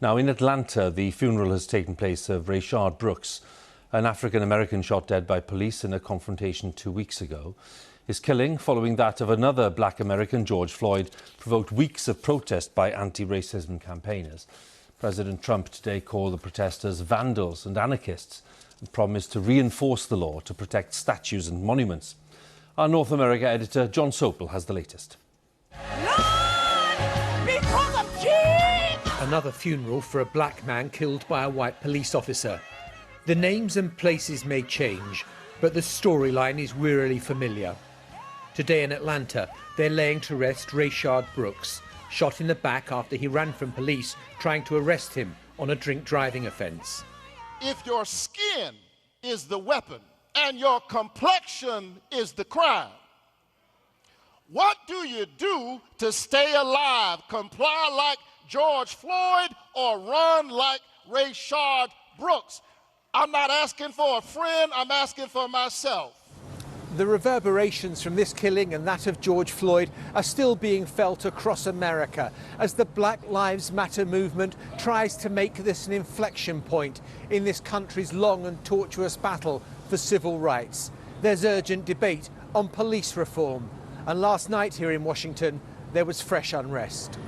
Now, in Atlanta, the funeral has taken place of Rayshard Brooks, an African-American shot dead by police in a confrontation 2 weeks ago. His killing, following that of another black American, George Floyd, provoked weeks of protest by anti-racism campaigners. President Trump today called the protesters vandals and anarchists and promised to reinforce the law to protect statues and monuments. Our North America editor, John Sopel, has the latest. Another funeral for a black man killed by a white police officer. The names and places may change, but the storyline is wearily familiar. Today in Atlanta, they're laying to rest Rayshard Brooks, shot in the back after he ran from police trying to arrest him on a drink driving offence. If your skin is the weapon and your complexion is the crime, what do you do to stay alive? Comply like George Floyd or run like Rayshard Brooks? I'm not asking for a friend, I'm asking for myself. The reverberations from this killing and that of George Floyd are still being felt across America as the Black Lives Matter movement tries to make this an inflection point in this country's long and tortuous battle for civil rights. There's urgent debate on police reform, and last night here in Washington there was fresh unrest.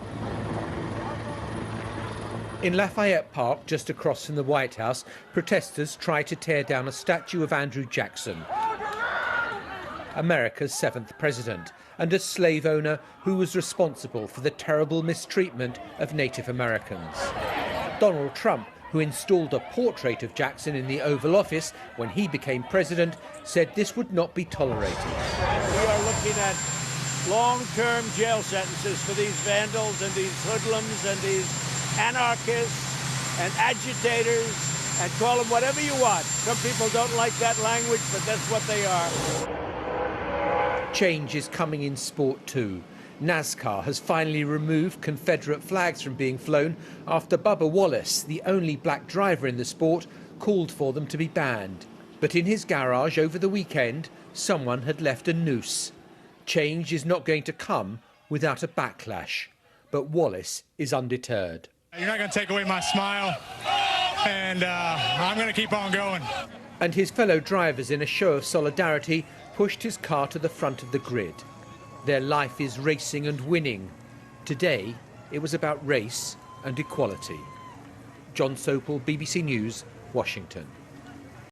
In Lafayette Park, just across from the White House, protesters tried to tear down a statue of Andrew Jackson, America's 7th president, and a slave owner who was responsible for the terrible mistreatment of Native Americans. Donald Trump, who installed a portrait of Jackson in the Oval Office when he became president, said this would not be tolerated. We are looking at long-term jail sentences for these vandals and these hoodlums and these anarchists and agitators, and call them whatever you want. Some people don't like that language, but that's what they are. Change is coming in sport too. NASCAR has finally removed Confederate flags from being flown after Bubba Wallace, the only black driver in the sport, called for them to be banned. But in his garage over the weekend, someone had left a noose. Change is not going to come without a backlash, but Wallace is undeterred. You're not going to take away my smile, and I'm going to keep on going. And his fellow drivers, in a show of solidarity, pushed his car to the front of the grid. Their life is racing and winning. Today, it was about race and equality. John Sopel, BBC News, Washington.